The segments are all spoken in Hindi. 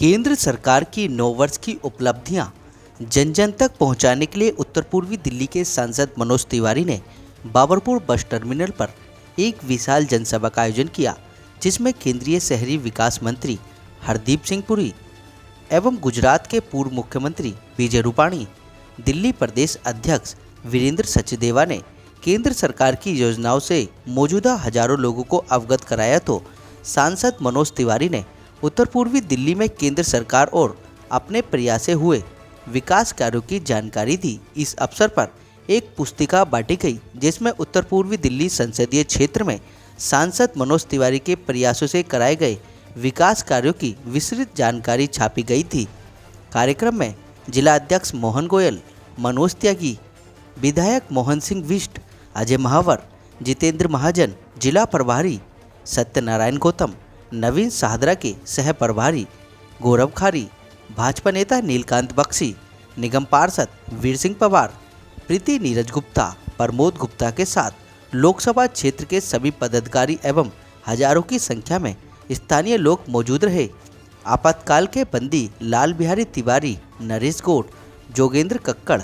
केंद्र सरकार की 9 वर्ष की उपलब्धियां जन जन तक पहुंचाने के लिए उत्तर पूर्वी दिल्ली के सांसद मनोज तिवारी ने बाबरपुर बस टर्मिनल पर एक विशाल जनसभा का आयोजन किया, जिसमें केंद्रीय शहरी विकास मंत्री हरदीप सिंह पुरी एवं गुजरात के पूर्व मुख्यमंत्री विजय रूपाणी, दिल्ली प्रदेश अध्यक्ष वीरेंद्र सचदेवा ने केंद्र सरकार की योजनाओं से मौजूदा हजारों लोगों को अवगत कराया। तो सांसद मनोज तिवारी ने उत्तर पूर्वी दिल्ली में केंद्र सरकार और अपने प्रयास से हुए विकास कार्यों की जानकारी दी। इस अवसर पर एक पुस्तिका बांटी गई, जिसमें उत्तर पूर्वी दिल्ली संसदीय क्षेत्र में सांसद मनोज तिवारी के प्रयासों से कराए गए विकास कार्यों की विस्तृत जानकारी छापी गई थी। कार्यक्रम में जिला अध्यक्ष मोहन गोयल, मनोज त्यागी, विधायक मोहन सिंह बिष्ट, अजय महावर, जितेंद्र महाजन, जिला प्रभारी सत्यनारायण गौतम, नवीन साहदरा के सह प्रभारी गौरव खारी, भाजपा नेता नीलकांत बख्शी, निगम पार्षद वीर सिंह पवार, प्रीति नीरज गुप्ता, प्रमोद गुप्ता के साथ लोकसभा क्षेत्र के सभी पदाधिकारी एवं हजारों की संख्या में स्थानीय लोग मौजूद रहे। आपातकाल के बंदी लाल बिहारी तिवारी, नरेश गौड़, जोगेंद्र कक्कड़,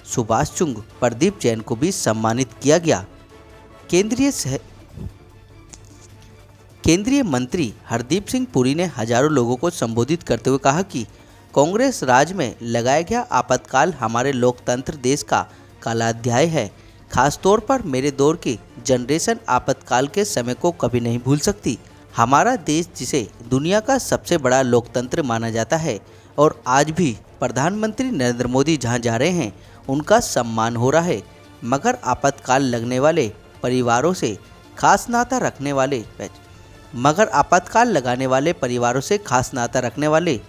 सुभाष चुंग, प्रदीप जैन को भी सम्मानित किया गया। केंद्रीय मंत्री हरदीप सिंह पुरी ने हजारों लोगों को संबोधित करते हुए कहा कि कांग्रेस राज में लगाया गया आपातकाल हमारे लोकतंत्र देश का काला अध्याय है। खासतौर पर मेरे दौर की जनरेशन आपातकाल के समय को कभी नहीं भूल सकती। हमारा देश, जिसे दुनिया का सबसे बड़ा लोकतंत्र माना जाता है, और आज भी प्रधानमंत्री नरेंद्र मोदी जहां जा रहे हैं उनका सम्मान हो रहा है, मगर आपातकाल लगाने वाले परिवारों से खास नाता रखने वाले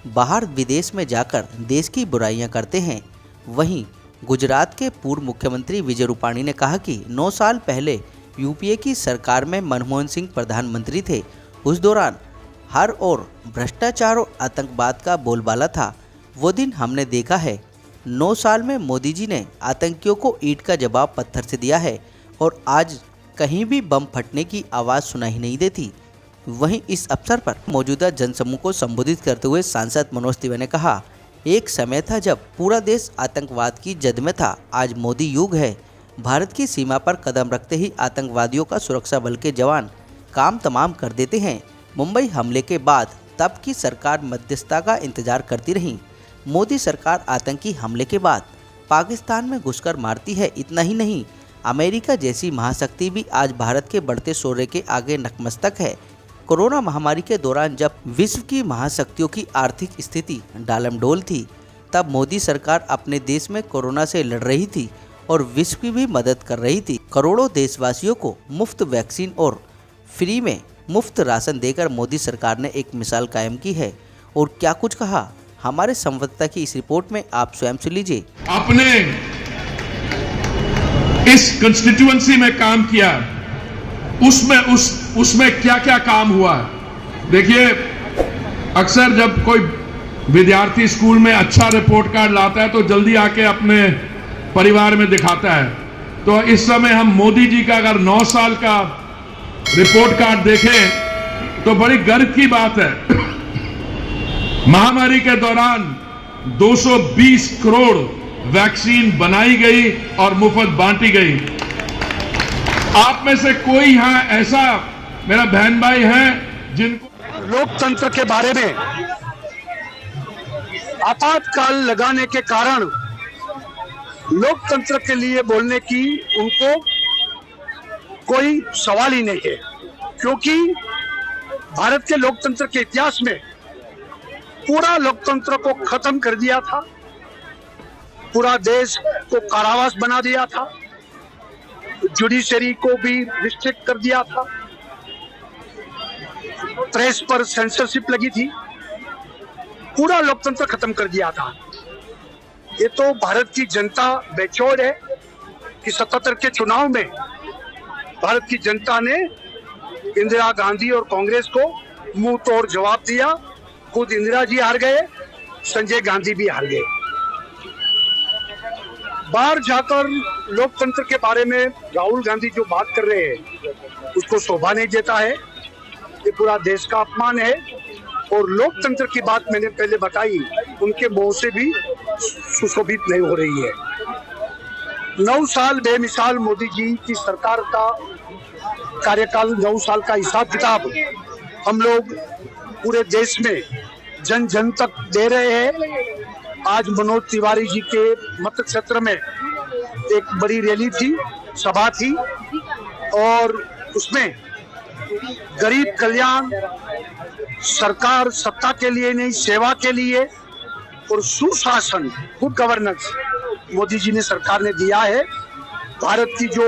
बाहर विदेश में जाकर देश की बुराइयां करते हैं। वहीं गुजरात के पूर्व मुख्यमंत्री विजय रूपाणी ने कहा कि 9 साल पहले यूपीए की सरकार में मनमोहन सिंह प्रधानमंत्री थे। उस दौरान हर ओर भ्रष्टाचार और आतंकवाद का बोलबाला था। वो दिन हमने देखा है। 9 साल में मोदी जी ने आतंकियों को ईंट का जवाब पत्थर से दिया है और आज कहीं भी बम फटने की आवाज़ सुनाई नहीं देती। वहीं इस अवसर पर मौजूदा जनसमूह को संबोधित करते हुए सांसद मनोज तिवारी ने कहा, एक समय था जब पूरा देश आतंकवाद की जद में था। आज मोदी युग है। भारत की सीमा पर कदम रखते ही आतंकवादियों का सुरक्षा बल के जवान काम तमाम कर देते हैं। मुंबई हमले के बाद तब की सरकार मध्यस्थता का इंतजार करती रही। मोदी सरकार आतंकी हमले के बाद पाकिस्तान में घुसकर मारती है। इतना ही नहीं, अमेरिका जैसी महाशक्ति भी आज भारत के बढ़ते शौर्य के आगे नतमस्तक है। कोरोना महामारी के दौरान जब विश्व की महाशक्तियों की आर्थिक स्थिति डालमडोल थी, तब मोदी सरकार अपने देश में कोरोना से लड़ रही थी और विश्व की भी मदद कर रही थी। करोड़ों देशवासियों को मुफ्त वैक्सीन और फ्री में मुफ्त राशन देकर मोदी सरकार ने एक मिसाल कायम की है। और क्या कुछ कहा हमारे संवाददाता की इस रिपोर्ट में, आप स्वयं सुन लीजिए। आपने इस कंस्टिट्यूएंसी में काम किया, उसमें क्या क्या काम हुआ। देखिए, अक्सर जब कोई विद्यार्थी स्कूल में अच्छा रिपोर्ट कार्ड लाता है तो जल्दी आके अपने परिवार में दिखाता है। तो इस समय हम मोदी जी का अगर 9 साल का रिपोर्ट कार्ड देखें तो बड़ी गर्व की बात है। महामारी के दौरान 220 करोड़ वैक्सीन बनाई गई और मुफ्त बांटी गई। आप में से कोई यहां ऐसा मेरा बहन भाई है जिनको लोकतंत्र के बारे में आपातकाल लगाने के कारण लोकतंत्र के लिए बोलने की उनको कोई सवाल ही नहीं है, क्योंकि भारत के लोकतंत्र के इतिहास में पूरा लोकतंत्र को खत्म कर दिया था, पूरा देश को कारावास बना दिया था, जुडिशरी को भी रिस्ट्रिक्ट कर दिया था, प्रेस पर सेंसरशिप लगी थी, पूरा लोकतंत्र खत्म कर दिया था। ये तो भारत की जनता बेचौर है कि 77 के चुनाव में भारत की जनता ने इंदिरा गांधी और कांग्रेस को मुंह तोड़ जवाब दिया। खुद इंदिरा जी हार गए, संजय गांधी भी हार गए। बाहर जाकर लोकतंत्र के बारे में राहुल गांधी जो बात कर रहे हैं उसको शोभा नहीं देता है। ये पूरा देश का अपमान है और लोकतंत्र की बात मैंने पहले बताई, उनके मुंह से भी सुशोभित नहीं हो रही है। 9 साल बेमिसाल मोदी जी की सरकार का कार्यकाल, 9 साल का हिसाब किताब हम लोग पूरे देश में जन जन तक दे रहे हैं। आज मनोज तिवारी जी के मत क्षेत्र में एक बड़ी रैली थी, सभा थी, और उसमें गरीब कल्याण, सरकार सत्ता के लिए नहीं सेवा के लिए, और सुशासन, गुड गवर्नेंस मोदी जी ने सरकार ने दिया है। भारत की जो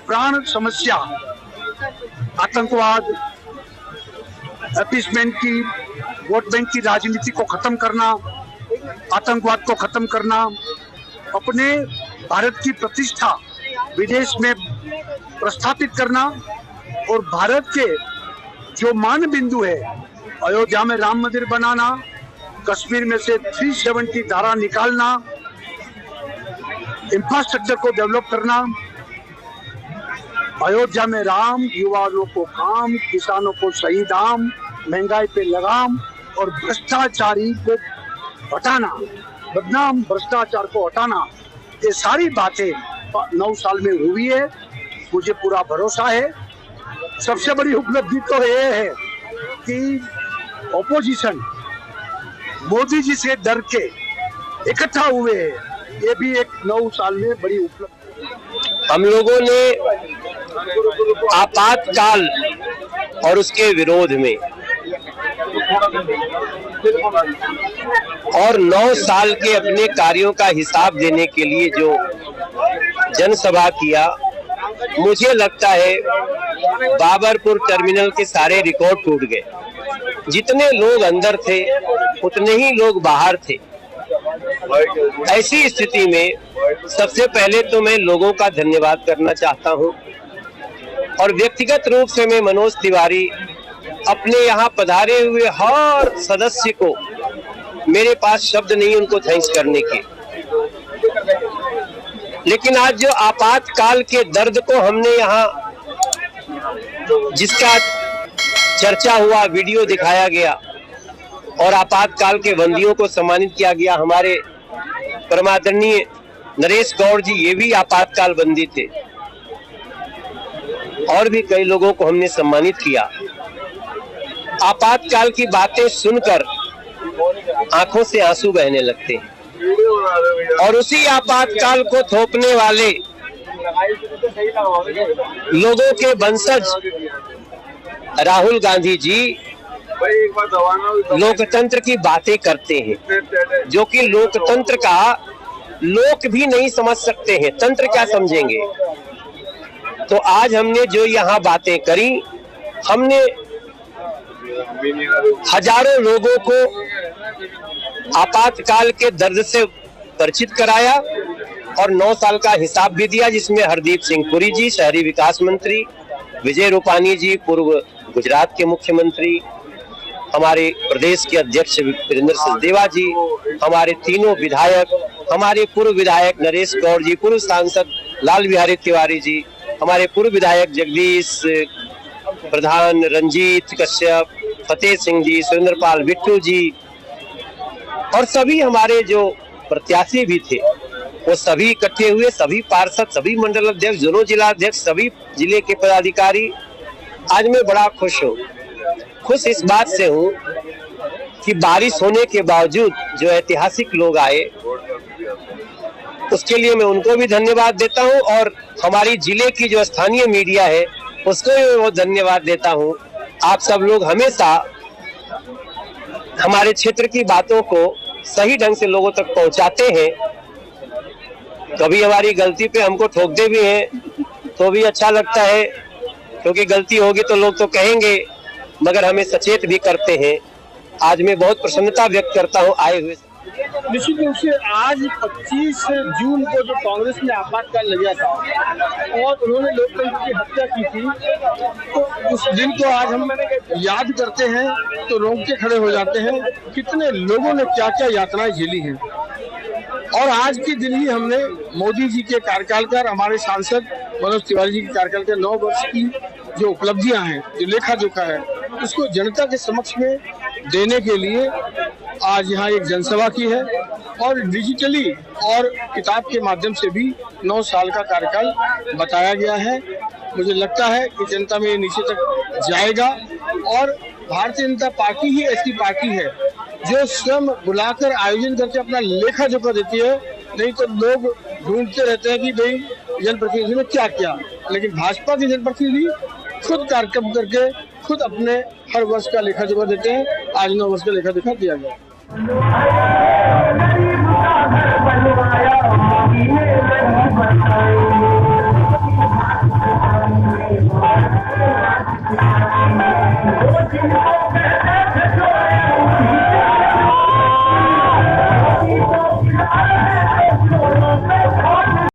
प्राण समस्या, आतंकवाद, अपीसमेंट की, वोट बैंक की राजनीति को खत्म करना, आतंकवाद को खत्म करना, अपने भारत की प्रतिष्ठा विदेश में प्रस्थापित करना, और भारत के जो मान बिंदु है, अयोध्या में राम मंदिर बनाना, कश्मीर में से 370 धारा निकालना, इंफ्रास्ट्रक्चर को डेवलप करना, अयोध्या में राम, युवाओं को काम, किसानों को सही दाम, महंगाई पे लगाम, और भ्रष्टाचारी को हटाना, बदनाम भ्रष्टाचार को हटाना, ये सारी बातें 9 साल में हुई है। मुझे पूरा भरोसा है। सबसे बड़ी उपलब्धि तो ये है कि ऑपोजिशन मोदी जी से डर के इकट्ठा हुए हैं, ये भी एक 9 साल में बड़ी उपलब्धि। हम लोगों ने आपातकाल और उसके विरोध में और 9 साल के अपने कार्यों का हिसाब देने के लिए जो जनसभा किया, मुझे लगता है बाबरपुर टर्मिनल के सारे रिकॉर्ड टूट गए। जितने लोग अंदर थे उतने ही लोग बाहर थे। ऐसी स्थिति में सबसे पहले तो मैं लोगों का धन्यवाद करना चाहता हूं, और व्यक्तिगत रूप से मैं मनोज तिवारी अपने यहाँ पधारे हुए हर सदस्य को, मेरे पास शब्द नहीं उनको थैंक्स करने के। लेकिन आज जो आपातकाल के दर्द को हमने यहाँ, जिसका चर्चा हुआ, वीडियो दिखाया गया और आपातकाल के बंदियों को सम्मानित किया गया। हमारे परमादरणीय नरेश गौड़ जी, ये भी आपातकाल बंदी थे, और भी कई लोगों को हमने सम्मानित किया। आपातकाल की बातें सुनकर आंखों से आंसू बहने लगते हैं, और उसी आपातकाल को थोपने वाले लोगों के वंशज राहुल गांधी जी लोकतंत्र की बातें करते हैं, जो कि लोकतंत्र का लोक भी नहीं समझ सकते हैं, तंत्र क्या समझेंगे। तो आज हमने जो यहाँ बातें करी, हमने हजारों लोगों को आपातकाल के दर्द से परिचित कराया और 9 साल का हिसाब भी दिया, जिसमें हरदीप सिंह पुरी जी शहरी विकास मंत्री, विजय रूपानी जी पूर्व गुजरात के मुख्यमंत्री, हमारे प्रदेश के अध्यक्ष वीरेंद्र सचदेवा जी, हमारे तीनों विधायक, हमारे पूर्व विधायक नरेश गौड़ जी, पूर्व सांसद लाल बिहारी तिवारी जी, हमारे पूर्व विधायक जगदीश प्रधान, रंजीत कश्यप, फतेह सिंह जी, सुरेंद्र पाल बिट्टू जी, और सभी हमारे जो प्रत्याशी भी थे वो सभी इकट्ठे हुए, सभी पार्षद, सभी मंडल अध्यक्ष, दोनों जिला अध्यक्ष, सभी जिले के पदाधिकारी। आज मैं बड़ा खुश हूँ। खुश इस बात से हूँ कि बारिश होने के बावजूद जो ऐतिहासिक लोग आए, उसके लिए मैं उनको भी धन्यवाद देता हूँ, और हमारी जिले की जो स्थानीय मीडिया है उसको भी मैं धन्यवाद देता हूँ। आप सब लोग हमेशा हमारे क्षेत्र की बातों को सही ढंग से लोगों तक पहुंचाते हैं। कभी हमारी गलती पे हमको ठोकते भी हैं तो भी अच्छा लगता है, क्योंकि गलती होगी तो लोग तो कहेंगे, मगर हमें सचेत भी करते हैं। आज मैं बहुत प्रसन्नता व्यक्त करता हूं आए हुए। निश्चित रूप से आज 25 जून को जो कांग्रेस ने आपातकाल लगाया था और उन्होंने लोकतंत्र की हत्या की थी, तो उस दिन को आज हम याद करते हैं तो रोंगटे खड़े हो जाते हैं। कितने लोगों ने क्या क्या यातनाएं झेली हैं, और आज के दिन ही हमने मोदी जी के कार्यकाल का, हमारे सांसद मनोज तिवारी जी के कार्यकाल के 9 वर्ष की जो उपलब्धियां हैं, जो लेखा जोखा है, उसको जनता के समक्ष में देने के लिए आज यहाँ एक जनसभा की है और डिजिटली और किताब के माध्यम से भी 9 साल का कार्यकाल बताया गया है। मुझे लगता है कि जनता में ये नीचे तक जाएगा और भारतीय जनता पार्टी ही ऐसी पार्टी है जो स्वयं बुलाकर आयोजन करके अपना लेखा जोखा देती है। नहीं तो लोग ढूंढते रहते हैं कि भाई जनप्रतिनिधि ने क्या किया, लेकिन भाजपा के जनप्रतिनिधि खुद कार्यक्रम करके खुद अपने हर वर्ष का लेखा जोखा देते हैं। आज 9 वर्ष का लेखा जोखा दिया गया।